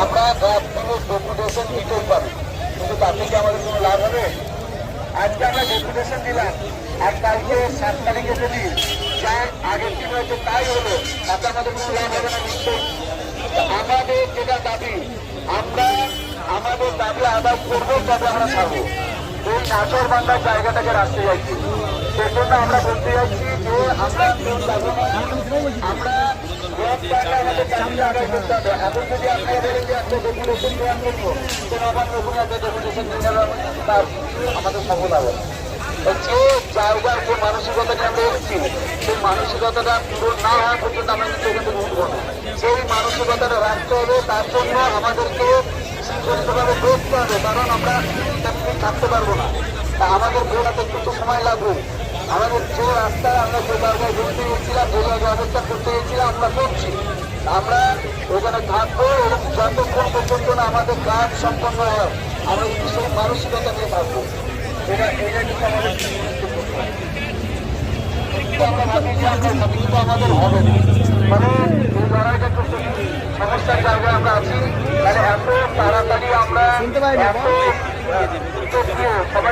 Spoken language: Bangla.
আমরা ডেপুটেশন দিতেই পারি, কিন্তু তাতে কি আমাদের কোনো লাভ হবে? আজকে আমরা ডেপুটেশন দিলাম, আর কালকে 7 তারিখে যদি যা আগের দিন হয়তো তাই হলো, তাতে আমাদের কোনো লাভ হবে না নিশ্চয়ই। আমাদের যেটা দাবি, আমরা আমাদের দাবি আদায় করবো, তবে আমরা ছাড়বো। এই নাচর বাংলার জায়গাটাকে রাখতে যাচ্ছি, সেজন্য আমরা বলতে যাচ্ছি যে আমরা আমরা আমাদের দাবিটা আদায় করতে হবে। এখন যদি আপনারা বলেন যে একটা ডেপুটেশন দেওয়ার জন্য আবার নতুন একটা ডেপুটেশন নিয়ে যাবে, তার আমাদের সফল হবে। যে জায়গার যে মানসিকতাটা আমরা এসেছি, সেই মানসিকতাটা পূরণ না হওয়া পর্যন্ত আমরা কিন্তু এখান থেকে উঠবো না। সেই মানসিকতাটা রাখতে হবে, তার জন্য আমাদেরকে শৃঙ্খলিতভাবে দেখতে হবে, কারণ আমরা থাকতে পারবো না। তা আমাদের বেরোতে কিছু সময় লাগবে। আমাদের যে রাস্তায় আমরা যে জায়গায় ঘুরতে গেছিলাম, যে জায়গায় অবস্থান করতে গেছিলাম, আমরা করছি। আমরা ওখানে থাকবো এবং যতক্ষণ পর্যন্ত না আমাদের কাজ সম্পন্ন হয়, আমরা কিন্তু সেই মানসিকতা নিয়ে থাকবো। এটা কিন্তু আমাদের আমরা ভাবি যে আমরা ভাবি, কিন্তু আমাদের হবে না। মানে এই লড়াইটা একটু সমস্যার জায়গায় আমরা আছি। মানে এত তাড়াতাড়ি আমরা এত সবাই